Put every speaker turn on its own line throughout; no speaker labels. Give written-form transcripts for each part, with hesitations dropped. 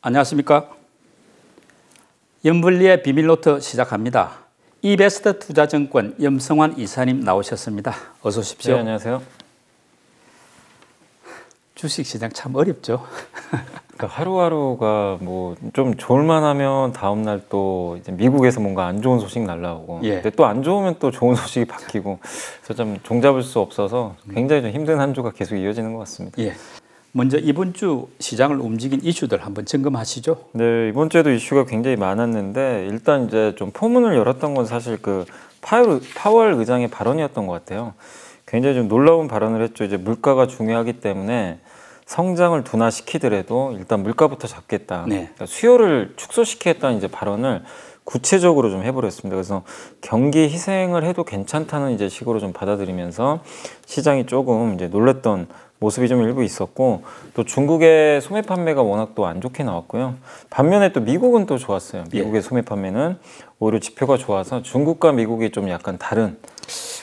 안녕하십니까. 염블리의 비밀노트 시작합니다. 이베스트 투자증권 염성환 이사님 나오셨습니다. 어서 오십시오.
네, 안녕하세요.
주식시장 참 어렵죠.
그러니까 하루하루가 뭐 좀 좋을만하면 다음날 또 이제 미국에서 뭔가 안 좋은 소식 날라오고,
예.
근데 또 안 좋으면 또 좋은 소식이 바뀌고, 그래서 좀 종잡을 수 없어서 굉장히 좀 힘든 한 주가 계속 이어지는 것 같습니다.
예. 먼저 이번 주 시장을 움직인 이슈들 한번 점검하시죠.
네, 이번 주에도 이슈가 굉장히 많았는데, 일단 이제 좀 포문을 열었던 건 사실 그 파월 의장의 발언이었던 것 같아요. 굉장히 좀 놀라운 발언을 했죠. 이제 물가가 중요하기 때문에 성장을 둔화시키더라도 일단 물가부터 잡겠다.
네.
그러니까 수요를 축소시키겠다는 이제 발언을 구체적으로 좀 해버렸습니다. 그래서 경기 희생을 해도 괜찮다는 이제 식으로 좀 받아들이면서 시장이 조금 이제 놀랐던 모습이 좀 일부 있었고, 또 중국의 소매 판매가 워낙 또 안 좋게 나왔고요. 반면에 또 미국은 또 좋았어요. 미국의 소매 판매는 오히려 지표가 좋아서 중국과 미국이 좀 약간 다른,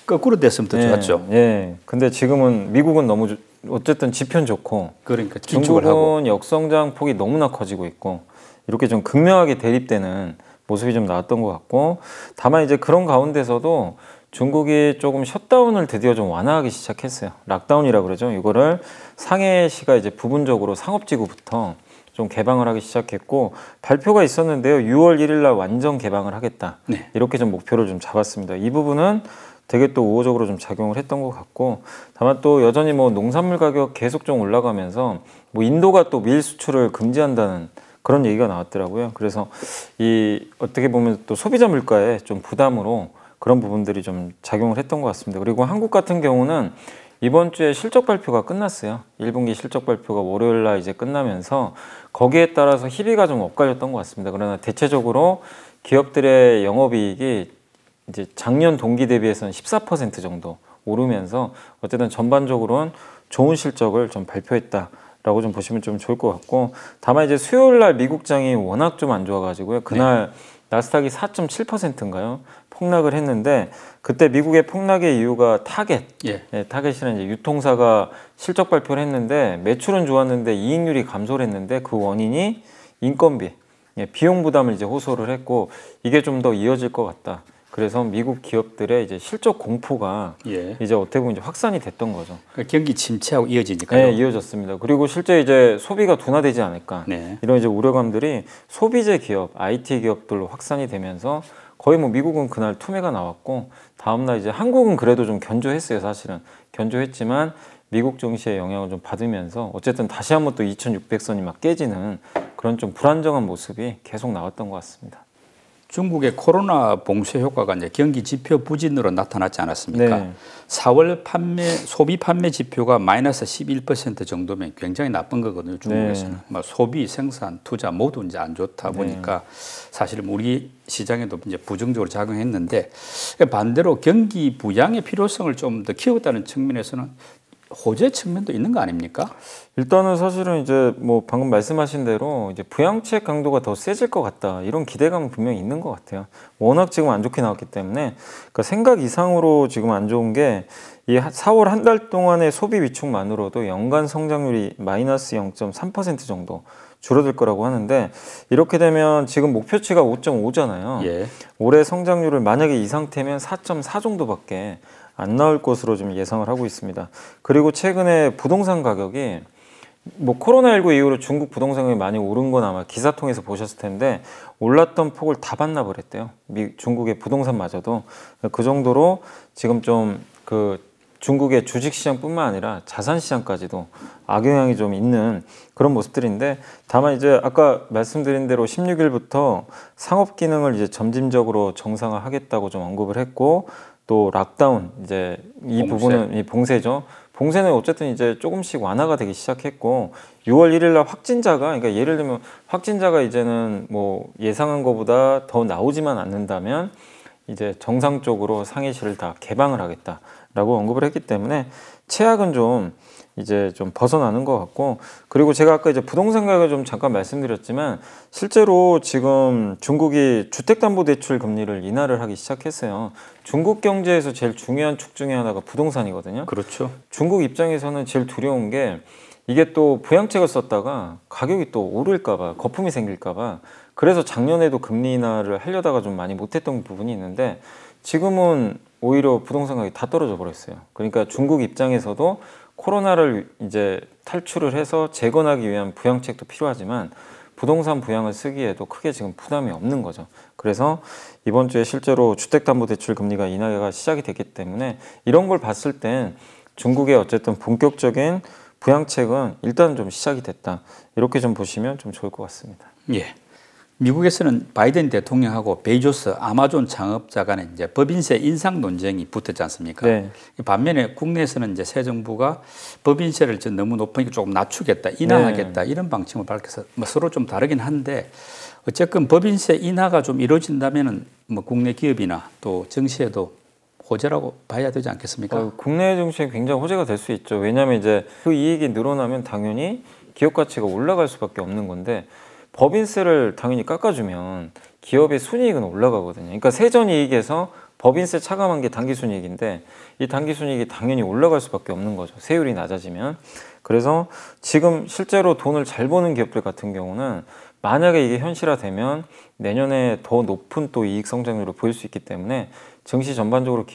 거꾸로 됐으면 더 좋았죠.
예. 근데 지금은 미국은 너무 어쨌든 지표는 좋고,
그러니까 긴축을 하고.
중국은 역성장 폭이 너무나 커지고 있고, 이렇게 좀 극명하게 대립되는 모습이 좀 나왔던 것 같고, 다만 이제 그런 가운데서도 중국이 조금 셧다운을 드디어 좀 완화하기 시작했어요. 락다운이라고 그러죠. 이거를 상해시가 이제 부분적으로 상업지구부터 좀 개방을 하기 시작했고, 발표가 있었는데요. 6월 1일 날 완전 개방을 하겠다.
네.
이렇게 좀 목표를 좀 잡았습니다. 이 부분은 되게 또 우호적으로 좀 작용을 했던 것 같고, 다만 또 여전히 뭐 농산물 가격 계속 좀 올라가면서 뭐 인도가 또 밀 수출을 금지한다는 그런 얘기가 나왔더라고요. 그래서 이 어떻게 보면 또 소비자 물가에 좀 부담으로 그런 부분들이 좀 작용을 했던 것 같습니다. 그리고 한국 같은 경우는 이번 주에 실적 발표가 끝났어요. 1분기 실적 발표가 월요일 날 이제 끝나면서 거기에 따라서 희비가 좀 엇갈렸던 것 같습니다. 그러나 대체적으로 기업들의 영업이익이 이제 작년 동기 대비해서는 14% 정도 오르면서 어쨌든 전반적으로는 좋은 실적을 좀 발표했다라고 좀 보시면 좀 좋을 것 같고, 다만 이제 수요일 날 미국장이 워낙 좀 안 좋아가지고요. 그날 나스닥이 4.7%인가요? 폭락을 했는데, 그때 미국의 폭락의 이유가 타겟.
예.
타겟이라는 이제 유통사가 실적 발표를 했는데 매출은 좋았는데 이익률이 감소를 했는데 그 원인이 인건비, 비용 부담을 이제 호소를 했고, 이게 좀 더 이어질 것 같다. 그래서 미국 기업들의 이제 실적 공포가 이제 어떻게 보면 이제 확산이 됐던 거죠.
그러니까 경기 침체하고 이어지니까요.
네, 이어졌습니다. 그리고 실제 이제 소비가 둔화되지 않을까, 이런 이제 우려감들이 소비재 기업, IT 기업들로 확산이 되면서 거의 뭐 미국은 그날 투매가 나왔고, 다음날 이제 한국은 그래도 좀 견조했어요. 사실은 견조했지만 미국 증시의 영향을 좀 받으면서 어쨌든 다시 한번 또 2600선이 막 깨지는 그런 좀 불안정한 모습이 계속 나왔던 것 같습니다.
중국의 코로나 봉쇄 효과가 이제 경기 지표 부진으로 나타났지 않았습니까?
네.
4월 소비 판매 지표가 마이너스 11% 정도면 굉장히 나쁜 거거든요. 중국에서는. 뭐 소비, 생산, 투자 모두 이제 안 좋다 보니까 사실은 우리 시장에도 이제 부정적으로 작용했는데, 반대로 경기 부양의 필요성을 좀 더 키웠다는 측면에서는 호재 측면도 있는 거 아닙니까?
일단은 사실은 이제 뭐 방금 말씀하신 대로 이제 부양책 강도가 더 세질 것 같다, 이런 기대감은 분명히 있는 것 같아요. 워낙 지금 안 좋게 나왔기 때문에. 그러니까 생각 이상으로 지금 안 좋은 게, 이 4월 한 달 동안의 소비 위축만으로도 연간 성장률이 마이너스 0.3% 정도 줄어들 거라고 하는데, 이렇게 되면 지금 목표치가 5.5잖아요. 올해 성장률을 만약에 이 상태면 4.4 정도밖에 안 나올 것으로 좀 예상을 하고 있습니다. 그리고 최근에 부동산 가격이 뭐 코로나19 이후로 중국 부동산 가격이 많이 오른 건 아마 기사 통해서 보셨을 텐데, 올랐던 폭을 다 반납을 했대요. 중국의 부동산마저도. 그 정도로 지금 좀 그 중국의 주식시장뿐만 아니라 자산시장까지도 악영향이 좀 있는 그런 모습들인데, 다만 이제 아까 말씀드린 대로 16일부터 상업 기능을 이제 점진적으로 정상화하겠다고 좀 언급을 했고, 또 락다운, 이제 이 부분은 이 봉쇄죠. 봉쇄는 어쨌든 이제 조금씩 완화가 되기 시작했고, 6월 1일 날 확진자가, 그러니까 예를 들면 확진자가 이제는 뭐 예상한 것보다 더 나오지만 않는다면 이제 정상적으로 상해시를 다 개방을 하겠다라고 언급을 했기 때문에 최악은 좀 이제 좀 벗어나는 것 같고, 그리고 제가 아까 이제 부동산 가격을 좀 잠깐 말씀드렸지만, 실제로 지금 중국이 주택담보대출 금리를 인하를 하기 시작했어요. 중국 경제에서 제일 중요한 축 중에 하나가 부동산이거든요.
그렇죠.
중국 입장에서는 제일 두려운 게, 이게 또 부양책을 썼다가 가격이 또 오를까봐 거품이 생길까봐 그래서 작년에도 금리 인하를 하려다가 좀 많이 못했던 부분이 있는데 지금은 오히려 부동산 가격이 다 떨어져 버렸어요. 그러니까 중국 입장에서도 코로나를 이제 탈출을 해서 재건하기 위한 부양책도 필요하지만 부동산 부양을 쓰기에도 크게 지금 부담이 없는 거죠. 그래서 이번 주에 실제로 주택담보대출 금리가 인하가 시작이 됐기 때문에 이런 걸 봤을 땐 중국의 어쨌든 본격적인 부양책은 일단 좀 시작이 됐다. 이렇게 좀 보시면 좀 좋을 것 같습니다.
예. 미국에서는 바이든 대통령하고 베이조스 아마존 창업자 간에 이제 법인세 인상 논쟁이 붙었지 않습니까?
네.
반면에 국내에서는 이제 새 정부가 법인세를 너무 높으니까 조금 낮추겠다, 인하하겠다 이런 방침을 밝혀서 뭐 서로 좀 다르긴 한데 어쨌든 법인세 인하가 좀 이루어진다면은 뭐 국내 기업이나 또 증시에도 호재라고 봐야 되지 않겠습니까?
국내 증시에 굉장히 호재가 될 수 있죠. 왜냐하면 이제 그 이익이 늘어나면 당연히 기업 가치가 올라갈 수밖에 없는 건데 법인세를 당연히 깎아주면 기업의 순이익은 올라가거든요. 그러니까 세전이익에서 법인세 차감한 게 당기순이익인데 이 당기순이익이 당연히 올라갈 수밖에 없는 거죠. 세율이 낮아지면. 그래서 지금 실제로 돈을 잘 버는 기업들 같은 경우는 만약에 이게 현실화되면 내년에 더 높은 또 이익 성장률을 보일 수 있기 때문에 증시 전반적으로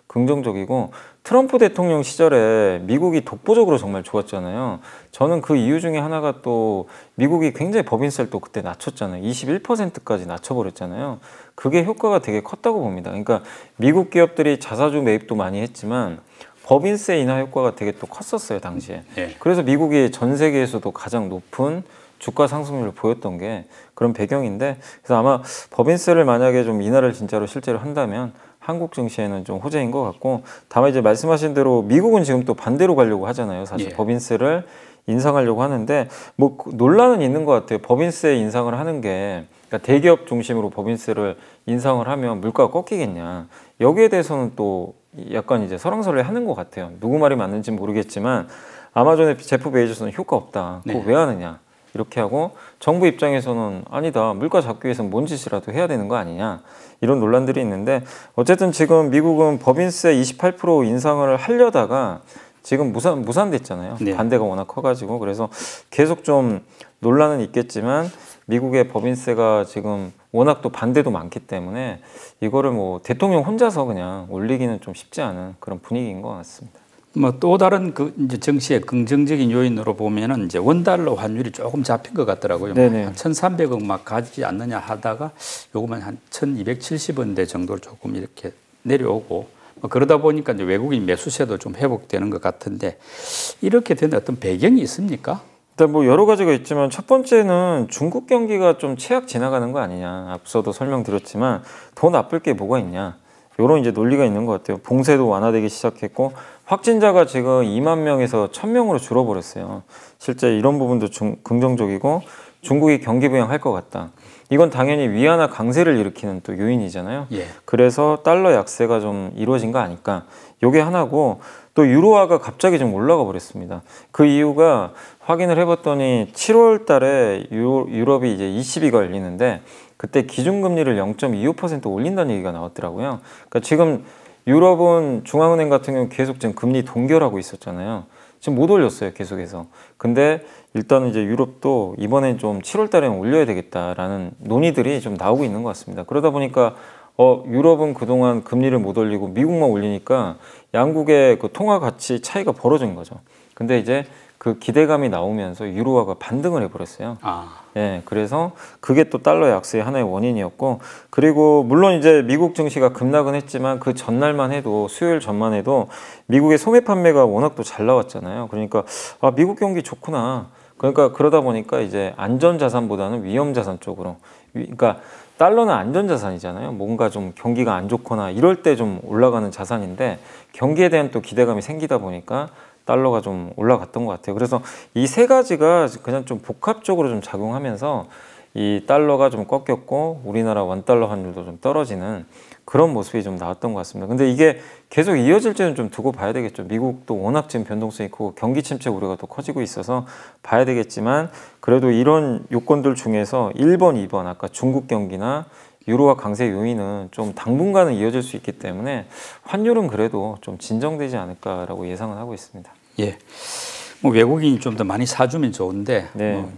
긍정적이고 트럼프 대통령 시절에 미국이 독보적으로 정말 좋았잖아요. 저는 그 이유 중에 하나가 또 미국이 굉장히 법인세를 또 그때 낮췄잖아요. 21%까지 낮춰버렸잖아요. 그게 효과가 되게 컸다고 봅니다. 그러니까 미국 기업들이 자사주 매입도 많이 했지만 법인세 인하 효과가 되게 또 컸었어요, 당시에.
네.
그래서 미국이 전 세계에서도 가장 높은 주가 상승률을 보였던 게 그런 배경인데 그래서 아마 법인세를 만약에 좀 인하를 진짜로 실제로 한다면 한국 증시에는 좀 호재인 것 같고 다만 이제 말씀하신 대로 미국은 지금 또 반대로 가려고 하잖아요. 사실
예.
법인세를 인상하려고 하는데 뭐 논란은 있는 것 같아요. 법인세 인상을 하는 게 그러니까 대기업 중심으로 법인세를 인상을 하면 물가가 꺾이겠냐. 여기에 대해서는 또 약간 이제 설왕설래하는 것 같아요. 누구 말이 맞는지 모르겠지만 아마존의 제프 베이조스는 효과 없다. 그거 왜 하느냐. 이렇게 하고 정부 입장에서는 아니다. 물가 잡기 위해서는 뭔 짓이라도 해야 되는 거 아니냐. 이런 논란들이 있는데 어쨌든 지금 미국은 법인세 28% 인상을 하려다가 지금 무산됐잖아요.
네.
반대가 워낙 커가지고 그래서 계속 좀 논란은 있겠지만 미국의 법인세가 지금 워낙 또 반대도 많기 때문에 이거를 뭐 대통령 혼자서 그냥 올리기는 좀 쉽지 않은 그런 분위기인 것 같습니다.
뭐 또 다른 그 이제 증시의 긍정적인 요인으로 보면은 이제 원달러 환율이 조금 잡힌 것 같더라고요.
네네.
한 1,300억 막 가지 않느냐 하다가 요거만 한 1,270원대 정도로 조금 이렇게 내려오고 뭐 그러다 보니까 이제 외국인 매수세도 좀 회복되는 것 같은데 이렇게 된 어떤 배경이 있습니까?
일단 뭐 여러 가지가 있지만 첫 번째는 중국 경기가 좀 최악 지나가는 거 아니냐. 앞서도 설명드렸지만 더 나쁠 게 뭐가 있냐. 이런 이제 논리가 있는 것 같아요. 봉쇄도 완화되기 시작했고 확진자가 지금 2만 명에서 1,000명으로 줄어버렸어요. 실제 이런 부분도 긍정적이고 중국이 경기 부양할 것 같다. 이건 당연히 위안화 강세를 일으키는 또 요인이잖아요.
예.
그래서 달러 약세가 좀 이루어진 거 아닐까. 이게 하나고 또 유로화가 갑자기 좀 올라가 버렸습니다. 그 이유가 확인을 해봤더니 7월 달에 유럽이 이제 20이 걸리는데 그때 기준금리를 0.25% 올린다는 얘기가 나왔더라고요. 그러니까 지금 유럽은 중앙은행 같은 경우 계속 지금 금리 동결하고 있었잖아요. 지금 못 올렸어요, 계속해서. 근데 일단은 이제 유럽도 이번엔 좀 7월 달에는 올려야 되겠다라는 논의들이 좀 나오고 있는 것 같습니다. 그러다 보니까 유럽은 그동안 금리를 못 올리고 미국만 올리니까 양국의 그 통화 가치 차이가 벌어진 거죠. 근데 이제 그 기대감이 나오면서 유로화가 반등을 해버렸어요. 예, 그래서 그게 또 달러 약세의 하나의 원인이었고, 그리고 물론 이제 미국 증시가 급락은 했지만 그 전날만 해도 수요일 전만 해도 미국의 소매 판매가 워낙 또 잘 나왔잖아요. 그러니까 미국 경기 좋구나. 그러니까 그러다 보니까 이제 안전 자산보다는 위험 자산 쪽으로, 그러니까 달러는 안전 자산이잖아요. 뭔가 좀 경기가 안 좋거나 이럴 때 좀 올라가는 자산인데 경기에 대한 또 기대감이 생기다 보니까 달러가 좀 올라갔던 것 같아요. 그래서 이 세 가지가 그냥 좀 복합적으로 좀 작용하면서 이 달러가 좀 꺾였고 우리나라 원달러 환율도 좀 떨어지는 그런 모습이 좀 나왔던 것 같습니다. 근데 이게 계속 이어질지는 좀 두고 봐야 되겠죠. 미국도 워낙 지금 변동성이 크고 경기 침체 우려가 또 커지고 있어서 봐야 되겠지만 그래도 이런 요건들 중에서 1번, 2번 아까 중국 경기나 유로화 강세 요인은 좀 당분간은 이어질 수 있기 때문에 환율은 그래도 좀 진정되지 않을까라고 예상을 하고 있습니다.
예. 뭐 외국인이 좀 더 많이 사주면 좋은데
네.
뭐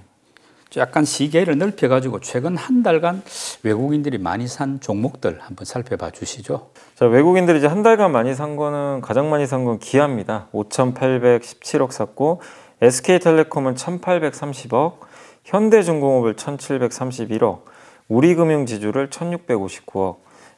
약간 시계를 넓혀가지고 최근 한 달간 외국인들이 많이 산 종목들 한번 살펴봐 주시죠.
자, 외국인들이 이제 한 달간 많이 산 거는 가장 많이 산 건 기아입니다. 5,817억 샀고 SK텔레콤은 1,830억, 현대중공업을 1,731억, 우리금융지주를 1,659억,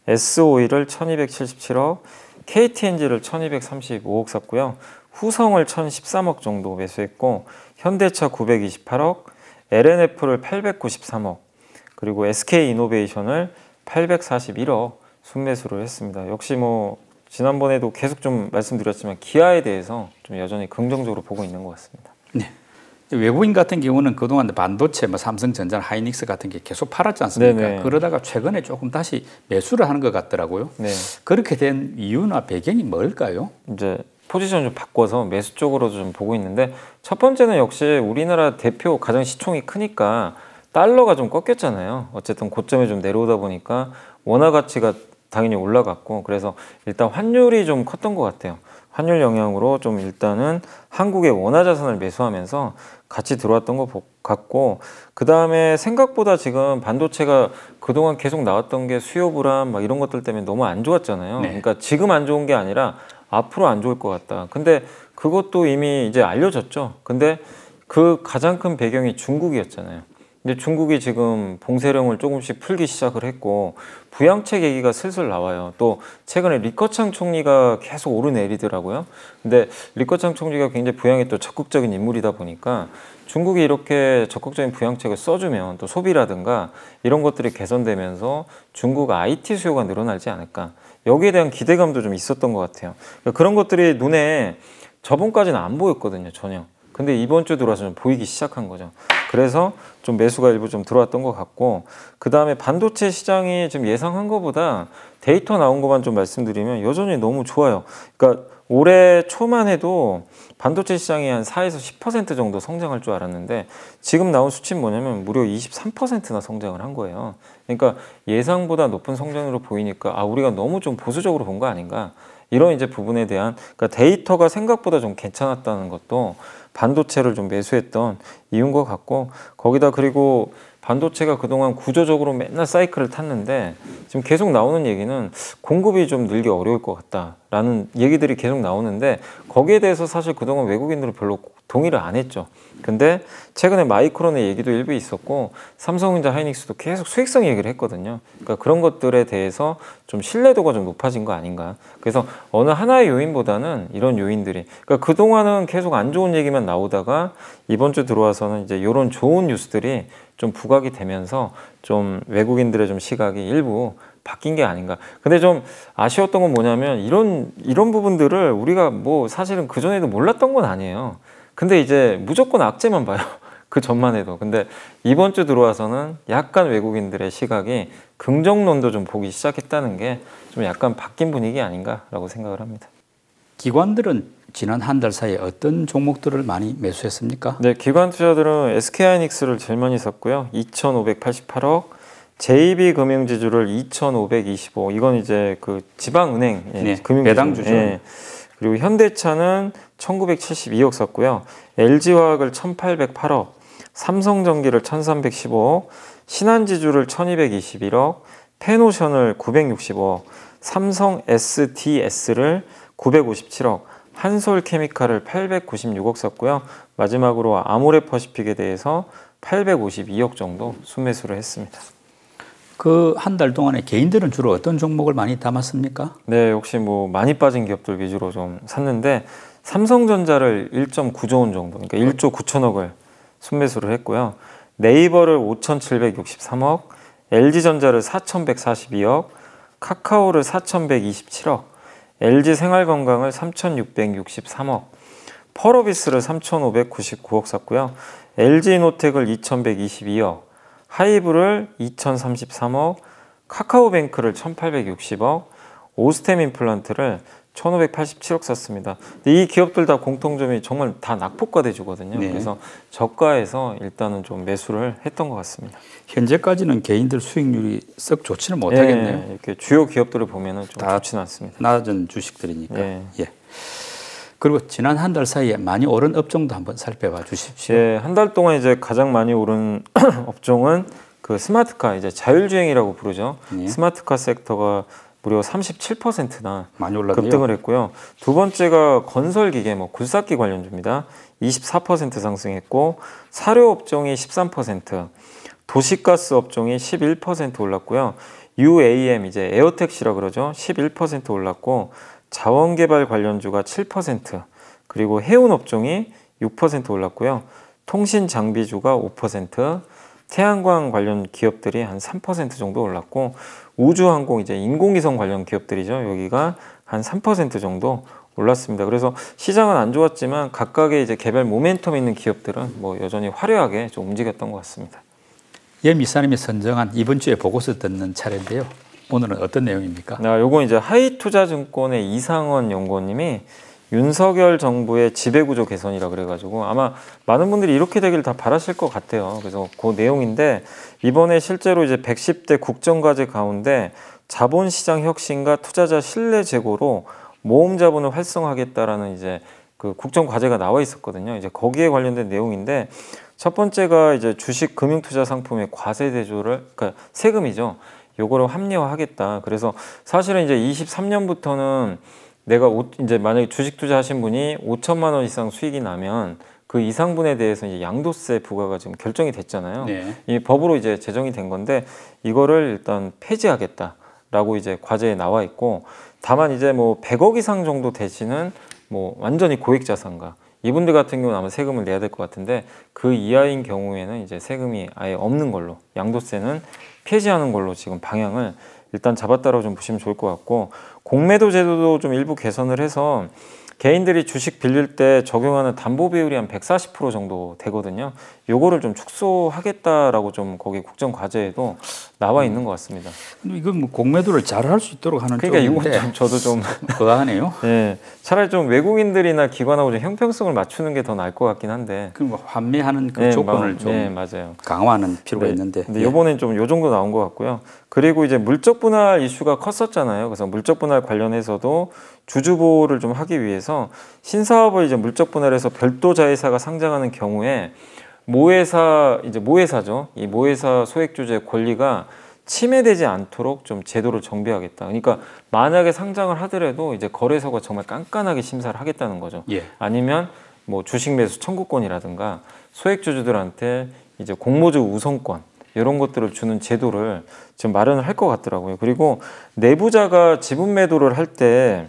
S오일을 1,277억, KTNG를 1,235억 샀고요. 후성을 1,013억 정도 매수했고 현대차 928억, LNF를 893억, 그리고 SK이노베이션을 841억 순매수를 했습니다. 역시 뭐 지난번에도 계속 좀 말씀드렸지만 기아에 대해서 좀 여전히 긍정적으로 보고 있는 것 같습니다.
네. 외국인 같은 경우는 그동안 반도체, 뭐 삼성전자, 하이닉스 같은 게 계속 팔았지 않습니까?
네네.
그러다가 최근에 조금 다시 매수를 하는 것 같더라고요.
네.
그렇게 된 이유나 배경이 뭘까요?
이제 포지션을 좀 바꿔서 매수 쪽으로 좀 보고 있는데 첫 번째는 역시 우리나라 대표 가장 시총이 크니까 달러가 좀 꺾였잖아요. 어쨌든 고점에 좀 내려오다 보니까 원화 가치가 당연히 올라갔고 그래서 일단 환율이 좀 컸던 것 같아요. 환율 영향으로 좀 일단은 한국의 원화 자산을 매수하면서 같이 들어왔던 것 같고 그 다음에 생각보다 지금 반도체가 그동안 계속 나왔던 게 수요 불안 막 이런 것들 때문에 너무 안 좋았잖아요.
네.
그러니까 지금 안 좋은 게 아니라 앞으로 안 좋을 것 같다. 근데 그것도 이미 이제 알려졌죠. 근데 그 가장 큰 배경이 중국이었잖아요. 근데 중국이 지금 봉쇄령을 조금씩 풀기 시작을 했고 부양책 얘기가 슬슬 나와요. 또 최근에 리커창 총리가 계속 오르내리더라고요. 근데 리커창 총리가 굉장히 부양에 또 적극적인 인물이다 보니까 중국이 이렇게 적극적인 부양책을 써주면 또 소비라든가 이런 것들이 개선되면서 중국 IT 수요가 늘어나지 않을까. 여기에 대한 기대감도 좀 있었던 것 같아요. 그러니까 그런 것들이 눈에 저번까지는 안 보였거든요, 전혀. 근데 이번 주 들어와서 좀 보이기 시작한 거죠. 그래서 좀 매수가 일부 좀 들어왔던 것 같고 그 다음에 반도체 시장이 지금 예상한 것보다 데이터 나온 것만 좀 말씀드리면 여전히 너무 좋아요. 그러니까 올해 초만 해도 반도체 시장이 한 4에서 10% 정도 성장할 줄 알았는데 지금 나온 수치는 뭐냐면 무려 23%나 성장을 한 거예요. 그러니까 예상보다 높은 성장으로 보이니까 아 우리가 너무 좀 보수적으로 본 거 아닌가 이런 이제 부분에 대한 그러니까 데이터가 생각보다 좀 괜찮았다는 것도 반도체를 좀 매수했던 이유인 것 같고 거기다 그리고 반도체가 그동안 구조적으로 맨날 사이클을 탔는데 지금 계속 나오는 얘기는 공급이 좀 늘기 어려울 것 같다라는 얘기들이 계속 나오는데 거기에 대해서 사실 그동안 외국인들은 별로 동의를 안 했죠. 근데 최근에 마이크론의 얘기도 일부 있었고 삼성전자 하이닉스도 계속 수익성 얘기를 했거든요. 그러니까 그런 것들에 대해서 좀 신뢰도가 좀 높아진 거 아닌가. 그래서 어느 하나의 요인보다는 이런 요인들이 그러니까 그동안은 계속 안 좋은 얘기만 나오다가 이번 주 들어와서는 이제 이런 좋은 뉴스들이 좀 부각이 되면서 좀 외국인들의 좀 시각이 일부 바뀐 게 아닌가. 근데 좀 아쉬웠던 건 뭐냐면 이런 부분들을 우리가 뭐 사실은 그전에도 몰랐던 건 아니에요. 근데 이제 무조건 악재만 봐요. 그 전만 해도. 근데 이번 주 들어와서는 약간 외국인들의 시각이 긍정론도 좀 보기 시작했다는 게 좀 약간 바뀐 분위기 아닌가라고 생각을 합니다.
기관들은 지난 한 달 사이에 어떤 종목들을 많이 매수했습니까?
네, 기관 투자들은 SK하이닉스를 제일 많이 샀고요. 2,588억, JB금융지주를 2,525. 이건 이제 그 지방은행
네,
금융지주.
배당주죠.
예. 그리고 현대차는 1,972억 샀고요. LG화학을 1,808억, 삼성전기를 1,315억, 신한지주를 1,221억, 페노션을 965억, 삼성 SDS를 957억, 한솔케미칼을 896억 샀고요. 마지막으로 아모레퍼시픽에 대해서 852억 정도 순매수를 했습니다.
그 한 달 동안에 개인들은 주로 어떤 종목을 많이 담았습니까?
네, 역시 뭐 많이 빠진 기업들 위주로 좀 샀는데 삼성전자를 1.9조 원 정도, 그러니까 1조 9천억을 순매수를 했고요. 네이버를 5,763억, LG전자를 4,142억, 카카오를 4,127억, LG생활건강을 3,663억, 펄어비스를 3,599억 샀고요. LG노텍을 2,122억, 하이브를 2,033억, 카카오뱅크를 1,860억, 오스템 임플란트를 1,587억 샀습니다. 근데 이 기업들 다 공통점이 정말 다 낙폭과대주거든요.
네.
그래서 저가에서 일단은 좀 매수를 했던 것 같습니다.
현재까지는 개인들 수익률이 썩 좋지는 못하겠네요.
네, 이렇게 주요 기업들을 보면은 좀
다
좋지는 않습니다.
낮은 주식들이니까.
네.
예. 그리고 지난 한 달 사이에 많이 오른 업종도 한번 살펴봐 주십시오.
예, 한 달 동안 이제 가장 많이 오른 업종은 그 스마트카, 이제 자율주행이라고 부르죠.
예.
스마트카 섹터가 무려 37%나
많이 올랐네요.
급등을 했고요. 두 번째가 건설기계, 뭐 굴삭기 관련주입니다. 24% 상승했고, 사료 업종이 13%, 도시가스 업종이 11% 올랐고요. UAM, 이제 에어택시라 그러죠. 11% 올랐고, 자원개발 관련주가 7%, 그리고 해운 업종이 6% 올랐고요. 통신 장비주가 5%, 태양광 관련 기업들이 한 3% 정도 올랐고, 우주항공, 이제 인공위성 관련 기업들이죠. 여기가 한 3% 정도 올랐습니다. 그래서 시장은 안 좋았지만 각각의 이제 개별 모멘텀 있는 기업들은 뭐 여전히 화려하게 좀 움직였던 것 같습니다.
이사님이 선정한 이번 주에 보고서 듣는 차례인데요. 오늘은 어떤 내용입니까?
요건 이제 하이투자증권의 이상원 연구원님이 윤석열 정부의 지배구조 개선이라 그래가지고 아마 많은 분들이 이렇게 되길 다 바라실 것 같아요. 그래서 그 내용인데, 이번에 실제로 이제 110대 국정과제 가운데 자본시장 혁신과 투자자 신뢰 제고로 모험 자본을 활성화하겠다라는 이제 그 국정과제가 나와 있었거든요. 이제 거기에 관련된 내용인데, 첫 번째가 이제 주식 금융투자 상품의 과세 대조를, 그러니까 세금이죠. 요거를 합리화하겠다. 그래서 사실은 이제 23년부터는 내가 이제 만약에 주식 투자하신 분이 5천만 원 이상 수익이 나면 그 이상분에 대해서 이제 양도세 부과가 지금 결정이 됐잖아요.
네.
이 법으로 이제 제정이 된 건데, 이거를 일단 폐지하겠다라고 이제 과제에 나와 있고, 다만 이제 뭐 100억 이상 정도 되시는 뭐 완전히 고액 자산가, 이분들 같은 경우는 아마 세금을 내야 될 것 같은데, 그 이하인 경우에는 이제 세금이 아예 없는 걸로, 양도세는 폐지하는 걸로 지금 방향을 일단 잡았다라고 좀 보시면 좋을 것 같고, 공매도 제도도 좀 일부 개선을 해서 개인들이 주식 빌릴 때 적용하는 담보 비율이 한 140% 정도 되거든요. 요거를 좀 축소하겠다라고 좀 거기 국정 과제에도 나와 있는 것 같습니다.
이건 뭐 공매도를 잘 할 수 있도록 하는
그러니까
쪽인데,
이건 좀 저도 좀
그거하네요.
네, 차라리 좀 외국인들이나 기관하고 좀 형평성을 맞추는 게 더 나을 것 같긴 한데.
그럼 뭐 환매하는 그 조건을 좀
맞아요.
강화하는 필요가
네,
있는데.
근데 이번엔 좀 요 정도 나온 것 같고요. 그리고 이제 물적 분할 이슈가 컸었잖아요. 그래서 물적 분할 관련해서도 주주 보호를 좀 하기 위해서 신사업을 이제 물적 분할해서 별도 자회사가 상장하는 경우에 모회사, 이제 모회사죠. 이 모회사 소액주주의 권리가 침해되지 않도록 좀 제도를 정비하겠다. 그러니까 만약에 상장을 하더라도 이제 거래소가 정말 깐깐하게 심사를 하겠다는 거죠.
예.
아니면 뭐 주식 매수 청구권이라든가 소액주주들한테 이제 공모주 우선권, 이런 것들을 주는 제도를 지금 마련을 할 것 같더라고요. 그리고 내부자가 지분 매도를 할 때,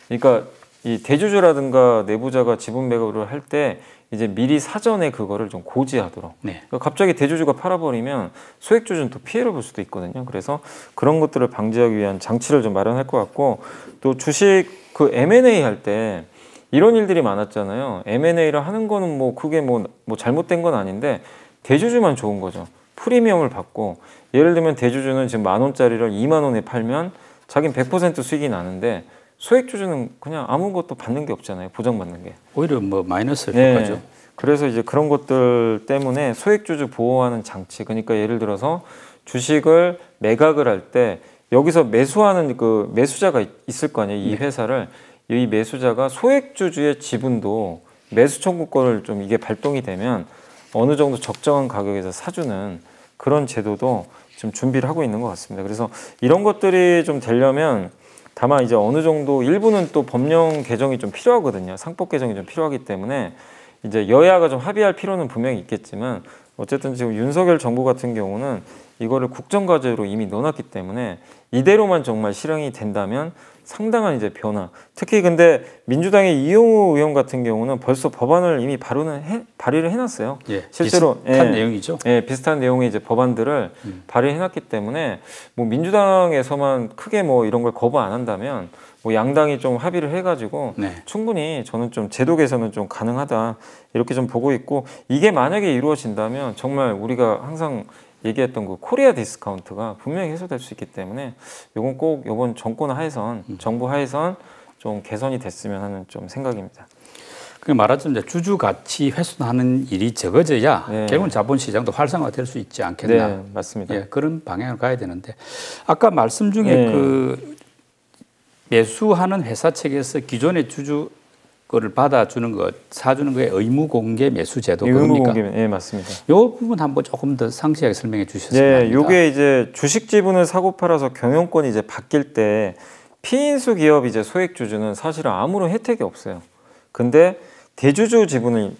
그러니까 이 대주주라든가 내부자가 지분 매도를 할 때 이제 미리 사전에 그거를 좀 고지하도록.
네.
그러니까 갑자기 대주주가 팔아버리면 소액주주는 또 피해를 볼 수도 있거든요. 그래서 그런 것들을 방지하기 위한 장치를 좀 마련할 것 같고, 또 주식 그 M&A 할 때 이런 일들이 많았잖아요. M&A를 하는 거는 뭐 그게 뭐 잘못된 건 아닌데 대주주만 좋은 거죠. 프리미엄을 받고, 예를 들면 대주주는 지금 10,000원짜리를 20,000원에 팔면 자기는 100% 수익이 나는데, 소액주주는 그냥 아무것도 받는 게 없잖아요. 보장받는 게.
오히려 뭐 마이너스를
네.
효과죠.
그래서 이제 그런 것들 때문에 소액주주 보호하는 장치, 그러니까 예를 들어서 주식을 매각을 할 때 여기서 매수하는 그 매수자가 있을 거 아니에요. 이 회사를. 이 매수자가 소액주주의 지분도 매수 청구권을 좀 이게 발동이 되면 어느 정도 적정한 가격에서 사주는 그런 제도도 지금 준비를 하고 있는 것 같습니다. 그래서 이런 것들이 좀 되려면 다만 이제 어느 정도 일부는 또 법령 개정이 좀 필요하거든요. 상법 개정이 좀 필요하기 때문에 이제 여야가 좀 합의할 필요는 분명히 있겠지만, 어쨌든 지금 윤석열 정부 같은 경우는 이거를 국정과제로 이미 넣어놨기 때문에 이대로만 정말 실행이 된다면 상당한 이제 변화. 특히 근데 민주당의 이용우 의원 같은 경우는 벌써 법안을 이미 발의를 해놨어요.
예,
실제로
비슷한 내용이죠.
예, 비슷한 내용의 이제 법안들을 발의해놨기 때문에 뭐 민주당에서만 크게 뭐 이런 걸 거부 안 한다면 뭐 양당이 좀 합의를 해가지고
네.
충분히 저는 좀 제도 개선은 좀 가능하다 이렇게 좀 보고 있고, 이게 만약에 이루어진다면 정말 우리가 항상 얘기했던 그 코리아 디스카운트가 분명히 해소될 수 있기 때문에 이건 꼭 이번 정권 하에선, 정부 하에선 좀 개선이 됐으면 하는 좀 생각입니다.
그 말하자면 이제 주주 가치 훼손하는 일이 적어져야
네.
결국은 자본시장도 활성화될 수 있지 않겠나.
네, 맞습니다.
예, 그런 방향을 가야 되는데, 아까 말씀 중에
네.
그 매수하는 회사 측에서 기존의 주주 거를 받아주는 것, 사주는 거에 의무 공개 매수 제도
의무
겁니까?
공개, 예, 맞습니다.
이 부분 한번 조금 더 상세하게 설명해 주셨으면
네,
합니다.
요게 이제 주식 지분을 사고 팔아서 경영권이 이제 바뀔 때 피인수 기업 이제 소액주주는 사실은 아무런 혜택이 없어요. 근데 대주주 지분을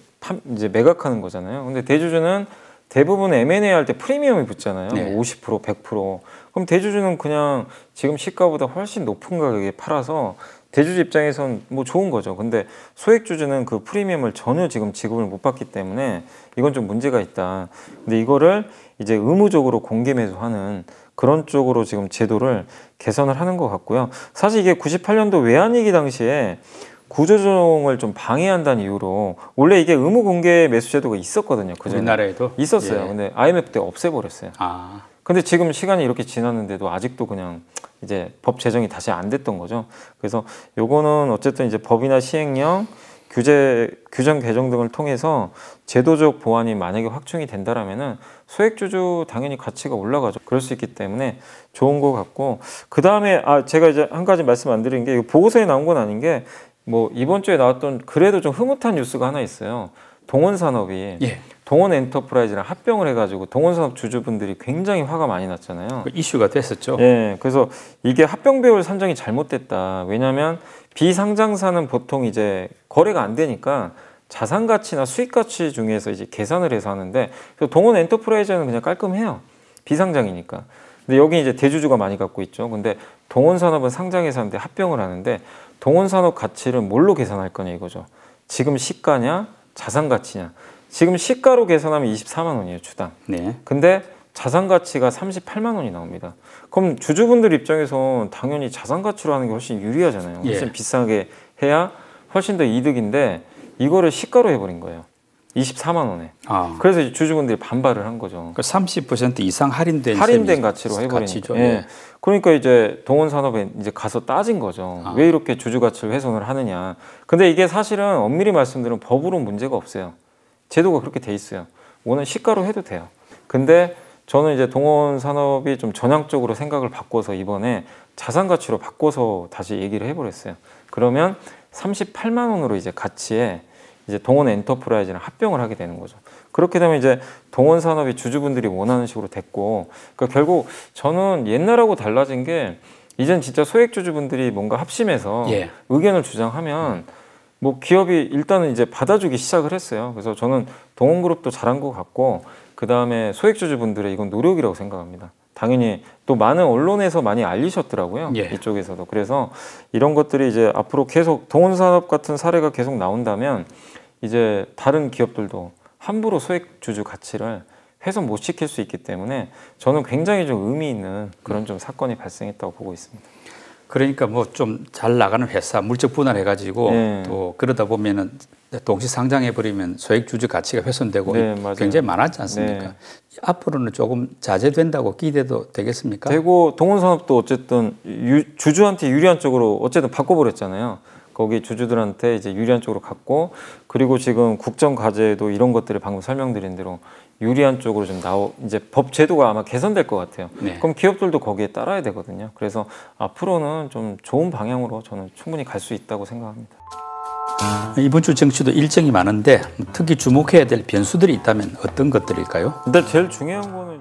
이제 매각하는 거잖아요. 근데 대주주는 대부분 M&A 할 때 프리미엄이 붙잖아요.
네.
50%, 100%. 그럼 대주주는 그냥 지금 시가보다 훨씬 높은 가격에 팔아서 대주주 입장에선 뭐 좋은 거죠. 근데 소액주주는 그 프리미엄을 전혀 지금 지급을 못 받기 때문에 이건 좀 문제가 있다. 근데 이거를 이제 의무적으로 공개 매수하는 그런 쪽으로 지금 제도를 개선을 하는 것 같고요. 사실 이게 98년도 외환위기 당시에 구조조정을 좀 방해한다는 이유로 원래 이게 의무 공개 매수 제도가 있었거든요. 그전에
우리나라에도
있었어요.
예.
근데 IMF 때 없애버렸어요.
아,
근데 지금 시간이 이렇게 지났는데도 아직도 그냥 이제 법 제정이 다시 안 됐던 거죠. 그래서 요거는 어쨌든 이제 법이나 시행령, 규정 개정 등을 통해서 제도적 보완이 만약에 확충이 된다라면은 소액주주 당연히 가치가 올라가죠. 그럴 수 있기 때문에 좋은 것 같고, 그 다음에 제가 이제 한 가지 말씀 안 드린 게 보고서에 나온 건 아닌 게 뭐 이번 주에 나왔던 그래도 좀 흐뭇한 뉴스가 하나 있어요. 동원산업이
예.
동원엔터프라이즈랑 합병을 해가지고 동원산업 주주분들이 굉장히 화가 많이 났잖아요.
이슈가 됐었죠.
예, 그래서 이게 합병 배월 산정이 잘못됐다. 왜냐하면 비상장사는 보통 이제 거래가 안 되니까 자산 가치나 수익 가치 중에서 이제 계산을 해서 하는데, 동원 엔터프라이즈는 그냥 깔끔해요. 비상장이니까. 근데 여기 이제 대주주가 많이 갖고 있죠. 근데 동원산업은 상장해서 하는데 합병을 하는데, 동원산업 가치를 뭘로 계산할 거냐 이거죠. 지금 시가냐, 자산 가치냐. 지금 시가로 계산하면 24만 원이에요, 주당.
네.
근데 자산 가치가 38만 원이 나옵니다. 그럼 주주분들 입장에서 당연히 자산 가치로 하는 게 훨씬 유리하잖아요. 훨씬
예.
비싸게 해야 훨씬 더 이득인데 이거를 시가로 해버린 거예요. 24만 원에. 그래서 이제 주주분들이 반발을 한 거죠.
그 30% 이상 할인된
가치로 해버리니까.
가치죠.
예.
예.
그러니까 이제 동원산업에 이제 가서 따진 거죠. 왜 이렇게 주주 가치를 훼손을 하느냐. 근데 이게 사실은 엄밀히 말씀드리면 법으로 문제가 없어요. 제도가 그렇게 돼 있어요. 오늘 시가로 해도 돼요. 근데 저는 이제 동원산업이 좀 전향적으로 생각을 바꿔서 이번에 자산 가치로 바꿔서 다시 얘기를 해버렸어요. 그러면 38만 원으로 이제 가치에 이제 동원 엔터프라이즈랑 합병을 하게 되는 거죠. 그렇게 되면 이제 동원산업이 주주분들이 원하는 식으로 됐고, 그러니까 결국 저는 옛날하고 달라진 게 이젠 진짜 소액주주분들이 뭔가 합심해서
예.
의견을 주장하면 뭐 기업이 일단은 이제 받아주기 시작을 했어요. 그래서 저는 동원그룹도 잘한 것 같고, 그 다음에 소액주주분들의 이건 노력이라고 생각합니다. 당연히 또 많은 언론에서 많이 알리셨더라고요.
예.
이쪽에서도. 그래서 이런 것들이 이제 앞으로 계속 동원산업 같은 사례가 계속 나온다면 이제 다른 기업들도 함부로 소액주주 가치를 훼손 못 시킬 수 있기 때문에 저는 굉장히 좀 의미 있는 그런 좀 사건이 발생했다고 보고 있습니다.
그러니까 뭐 좀 잘 나가는 회사 물적 분할해가지고
네.
또 그러다 보면은 동시 상장해버리면 소액주주 가치가 훼손되고
네, 맞아요.
굉장히 많았지 않습니까?
네.
앞으로는 조금 자제된다고 기대도 되겠습니까?
되고 동원산업도 어쨌든 주주한테 유리한 쪽으로 어쨌든 바꿔버렸잖아요. 거기 주주들한테 이제 유리한 쪽으로 갔고, 그리고 지금 국정과제도 이런 것들을 방금 설명드린 대로 유리한 쪽으로 좀 이제 법 제도가 아마 개선될 것 같아요.
네.
그럼 기업들도 거기에 따라야 되거든요. 그래서 앞으로는 좀 좋은 방향으로 저는 충분히 갈 수 있다고 생각합니다.
이번 주 정치도 일정이 많은데 특히 주목해야 될 변수들이 있다면 어떤 것들일까요?
근데 제일 중요한 거는